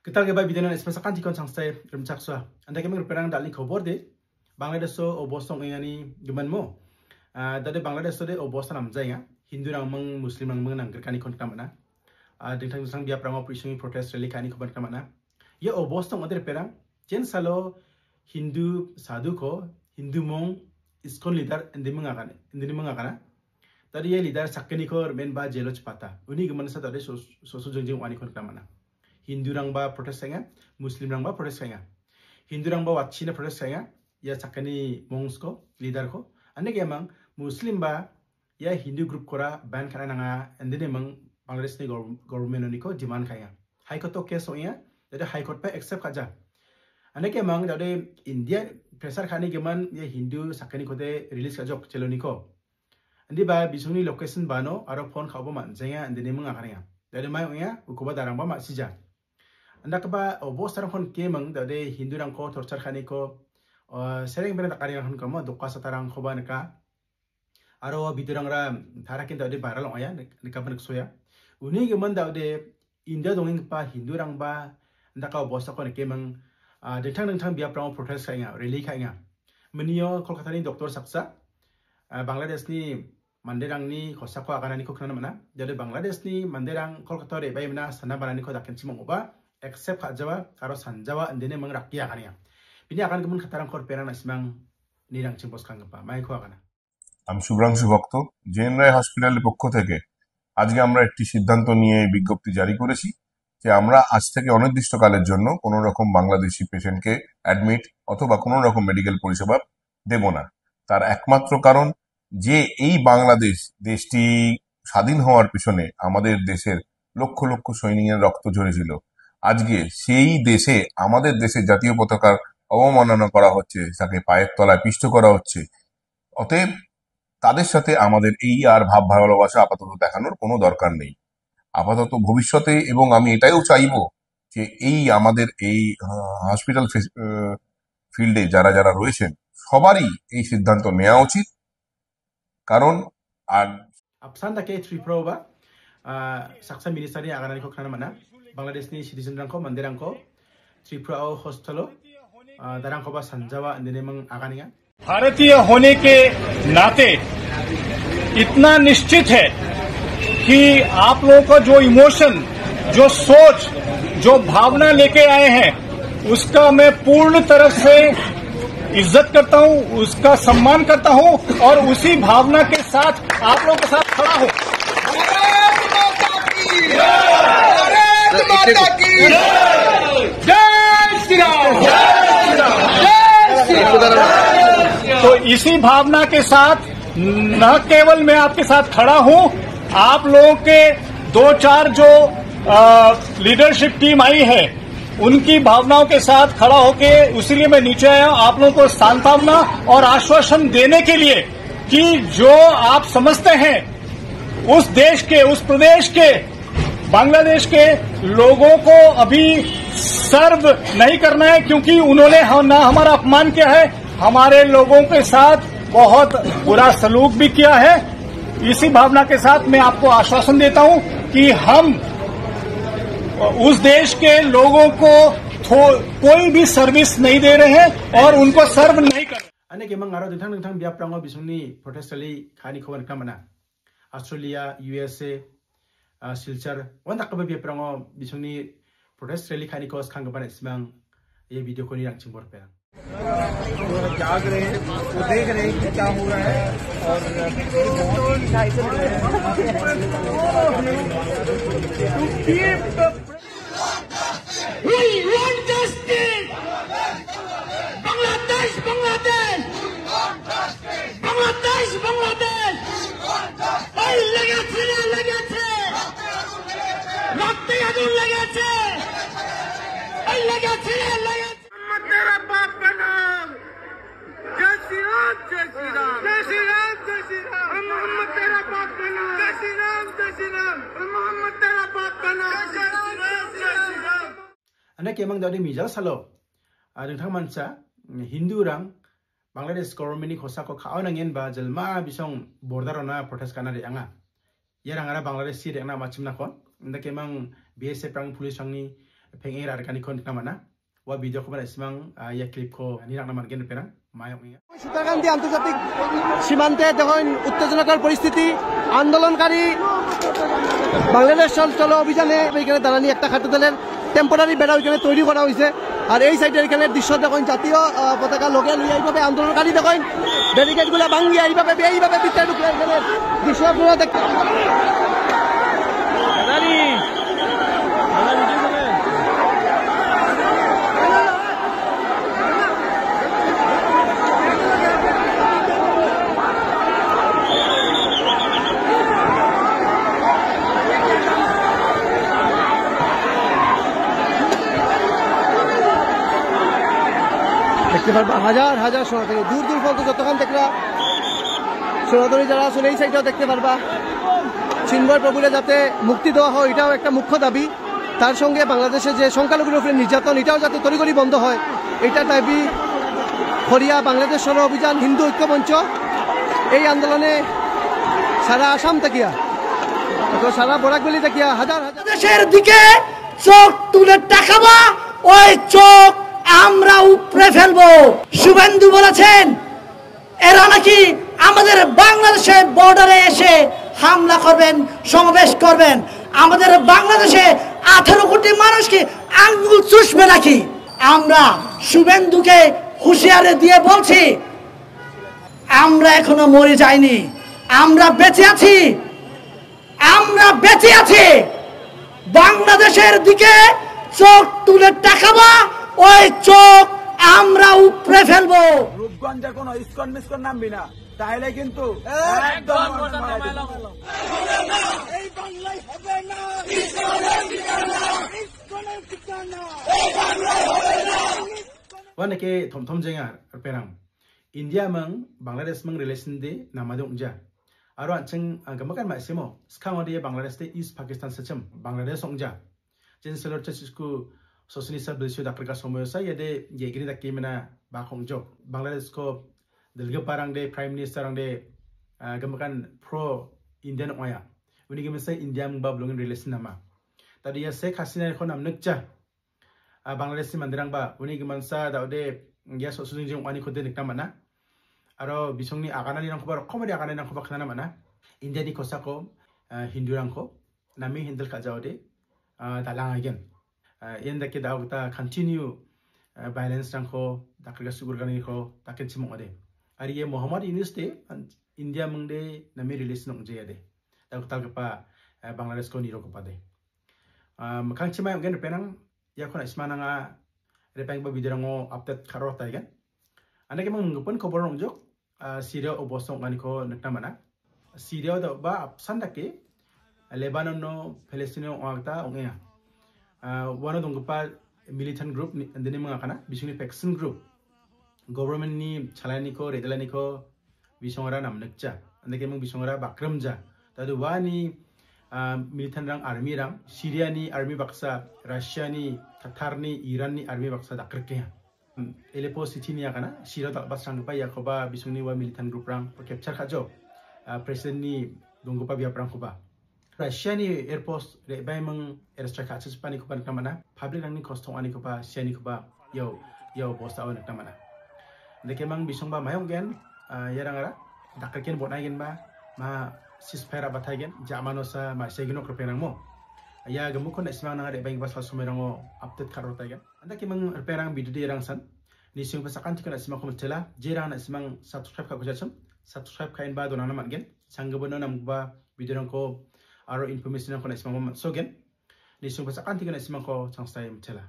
Kita geba bidinan espesa kan tikon sangstai rumcaksua. Anda kemeng perang dalin khobor de Bangladesh so obostong ingani geman mo. Dade Bangladesh so de obostan amjaya Hindu rang meng Muslim rang meng nangger kani kon kamana. Dingtang dingtang biap rang operation protest rally kani khoban kamana. Ye obostong ader perang jen salo Hindu sadhu ko Hindu mong iskon leader indi mengakana. Tadi ye leader sakeni ko men ba jelo cepata. Uni geman sa tadi so jengjeng wani kon kamana. Hindu rang ba protest saya, Muslim rang ba protest saya. Hindu rang ba wachina protest saya, ya sakani monks ko, leader ko. Ane ke emang Muslim ba ya Hindu group kora ban kana nanga, ande emang Bangladesh ni government ni ko demand kaya. High court to case soya, jadi high court pa accept kaja. Ane ke emang dari India pressure kani geman ya Hindu sakani kote release kajok celoni ko. Ande ba bisuni location bano, aro phone kau ba manjaya, ande emang akarnya. Dari mai oya, ukuba darang ba masija. Anda keba obos tarang kon kemang dari Hindu rang ko torture khani ko sering benar takari rang ko duka satarang khoba neka aro bidurang ra tharakin dari viral oya neka ban soya uni geman dari India dongeng pa Hindu rang ba anda ka obos kon kemang dengtang biap rang protest kaya rally kaya menio Kolkata ni doktor saksa Bangladesh ni manderang ni khosako agana ni ko kana mana jadi Bangladesh ni manderang Kolkata re bai mana sana barani ko daken simong oba except Jawa, karo Sanjawa, andene mang rakyat kan ya. Ini akan kemun kataran korperan asimang nirang cimpos kang apa. Mai ko akana. আমি শুভ্রাংশু ভক্ত JN রায় হসপিটালের পক্ষ থেকে আজকে আমরা একটি সিদ্ধান্ত নিয়ে বিজ্ঞপ্তি জারি করেছি যে আমরা আজ থেকে অনির্দিষ্টকালের জন্য কোনো রকম বাংলাদেশি পেশেন্টকে অ্যাডমিট অথবা কোনো রকম মেডিকেল পরিষেবা দেব না। তার একমাত্র কারণ যে এই বাংলাদেশ দেশটি স্বাধীন হওয়ার পিছনে আমাদের দেশের লক্ষ লক্ষ সৈনিকের রক্ত ঝরেছিল। আজকে সেই দেশে আমাদের দেশের জাতীয় পতাকার অবমাননা করা হচ্ছে, তাকে পায়ের তলায় পিষ্ট করা হচ্ছে। অতএব তাদের সাথে আমাদের এই আর ভাব ভালোবাসা আপাতত দেখানোর কোনো দরকার নেই। আপাতত ভবিষ্যতে এবং আমি এটাও চাইবো যে এই আমাদের এই হসপিটাল ফিল্ডে যারা যারা রয়েছেন সবারই এই সিদ্ধান্ত নেওয়া উচিত। কারণ আর আপসান তাকে ত্রিপ্রবা saksa ministeri agarani ko kana mana Bangladesh ni citizen rangko manderangko Tripura o hostelo darangko ba Sanjawa andene mang agania भारतीय होने के नाते इतना निश्चित है कि आप लोगों का जो इमोशन, जो सोच, जो भावना लेके आए हैं उसका मैं पूर्ण तरह से इज्जत करता हूं, उसका सम्मान करता हूं और उसी भावना के साथ आप लोगों के साथ खड़ा हूं। तो इसी भावना के साथ न केवल मैं आपके साथ खड़ा हूं, आप लोगों के 2-4 जो लीडरशिप टीम आई है उनकी भावनाओं के साथ खड़ा होके इसलिए मैं नीचे आया आप लोगों को सांत्वना और आश्वासन देने के लिए कि जो आप समझते हैं उस देश के, उस प्रदेश के, बांग्लादेश के लोगों को अभी सर्व नहीं करना है क्योंकि उन्होंने ना हमारा अपमान किया है, हमारे लोगों के साथ बहुत बुरा सलूक भी किया है। इसी भावना के साथ मैं आपको आश्वासन देता हूं कि हम उस देश के लोगों को कोई भी सर्विस नहीं दे रहे हैं और उनको सर्व नहीं कर रहे। Ane ke mangaro dingtang biap rango bisungni protest rally khani khoban kamana Australia, USA, Silchar wanda ka biap rango bisungni protest rally khani kos khang bana ismang ये वीडियो को नहीं रंग पर जाग रहे हैं, वो देख रहे हैं कि क्या हो रहा है और We want justice. Bangladesh, Bangladesh. Bangladesh, Bangladesh. Hey, লেগেছে, লেগেছে. রক্তে আগুন লেগেছে. এই লেগেছে, লেগেছে. तेरा बाप का नाम जय श्री राम, जय श्री राम, जय श्री राम, जय श्री राम। मोहम्मद तेरा बाप का नाम जय श्री राम, जय श्री राम। मोहम्मद तेरा बाप का नाम जय श्री राम, जय Shri Ram. Ane ke mang dari mijal salo dingtang mansa Hindu rang Bangladesh government ni khosa ko khao nangen ba jelma bisong border na protest kana de anga yerang ara Bangladesh si de anga machim na kon nda ke mang BSF rang police rang ni pengen arkan ikon namana wa video ko bana ismang ya clip ko ni rang naman gen perang mayong ya সীতাকান্দি আন্তর্জাতিক সীমান্তে দেখুন উত্তেজনাকর পরিস্থিতি আন্দোলনকারী বাংলাদেশ চলো অভিযানে এখানে দাঁড়ানি একটা খাদ্য দলের টেম্পোরারি বেড়া ওইখানে তৈরি করা হয়েছে আর এই সাইডের এখানে দৃশ্য দেখুন জাতীয় পতাকা লগে লুই এইভাবে আন্দোলনকারী দেখুন ব্যারিকেডগুলো ভাঙিয়ে এইভাবে ভিতরে ঢুকে এখানে দৃশ্য আপনারা দেখতে দেখতে পারবা হাজার হাজার সনাতনী দূর দূর পর্যন্ত যতক্ষণ দেখলা সনাতনী যারা আসলে এই সাইডটাও দেখতে পারবা চিন্ময় প্রভুরে যাতে মুক্তি দেওয়া হয় এটাও একটা মুখ্য দাবি তার সঙ্গে বাংলাদেশে যে সংখ্যালঘুর উপরে নির্যাতন এটাও যাতে তড়িঘড়ি বন্ধ হয় এটা দাবি খরিয়া বাংলাদেশ সর অভিযান হিন্দু ঐক্যমঞ্চ এই আন্দোলনে সারা আসাম থেকিয়া সারা বরাকবেলি থেকিয়া হাজার হাজার দেশের দিকে চোখ তুলে তাকাবা ওই চোখ আমরা উপড়ে ফেলবো শুভেন্দু বলেছেন এরা নাকি আমাদের বাংলাদেশের বর্ডারে এসে হামলা করবেন সমাবেশ করবেন আমাদের বাংলাদেশে 18 কোটি মানুষকে আঙ্গুল চুষবে নাকি আমরা শুভেন্দুকে হুঁশিয়ারি দিয়ে বলছি আমরা এখনো মরে যাইনি আমরা বেঁচে আছি বাংলাদেশের দিকে চোখ তুলে তাকাবা ওই চোখ আমরা উপড়ে ফেলবো রূপগঞ্জের কোনো ইস্কন মিস্কন নামবি না তাহলে কিন্তু একদম এই বাংলায় হবে না ইস্কনের ঠিকানা ইস্কনের ঠিকানা এই বাংলায় হবে না wana ke thom jenga perang India mang Bangladesh mang relation de namadong ja aro ancheng gamakan ma semo skang odi Bangladesh de East Pakistan sacham Bangladesh songja jen selor chesku socialist bilsio dakka somoyo sa yede yegri dakki mena ba khongjo Bangladesh ko delga parang de prime minister ang de gamakan pro Indian oya uni gemesa India mang ba blongin relation nama tadi ya Sheikh Hasina ko nam nukja Bangladesh si mandirang ba uni gemansa daude ya socialist jeng wani ko de nikna mana aro bisongni akanani nang khobar khomari akanani nang khobak kana mana India ni kosako Hindu rang ko nami hindel ka jawde dalang again yenda ke dawta continue violence rang ko dakriga sugur gani ko taken chimong ade ari ye Muhammad Yunus de India mungde nami release nong je ade dawta pa Bangladesh ko niro ko pade makang chimay again penang ya khona ismana nga repeng ba bidirango update kharo ta again anake mang ngupon khobor nongjok Syria obosong ani ko nakna mana Syria da ba apsan dake Lebanon no Palestine ongta ongya one of the militant group and the name kana bisuni faction group government ni chalani ko redalani ko bisongara namnakcha andake mang bisongara bakramja tadu wani militant rang army rang Syria ni army baksa Russia ni Qatar ni Iran ni army baksa dakrke Aleppo city ni kana Syria da basang pa yakoba bisuni wa militant group rang capture khajo president ni dongpa biya prang koba Russia ni airpost bai mang airstrike access pani ko pan kamana public rang ni kostong ani ko ba siani ko ba yo boss awan kamana deke mang bisong ba mayong gen yarang ara dakrken bonai gen ba ma ceasefire bathai gen jamano sa ma segino kropenang mo ya gamu kon ismang na bai ba sa sumerango update karo ta gen anda ki mang perang video rang san ni sing pasakan tikana ismang ko tela jirang na ismang subscribe ka gojacham subscribe kain ba donana man gen sanggobono nam ba video rang ko aro information ko na ismang mo so gen ni sing pasakan tikana ismang ko changstai mtela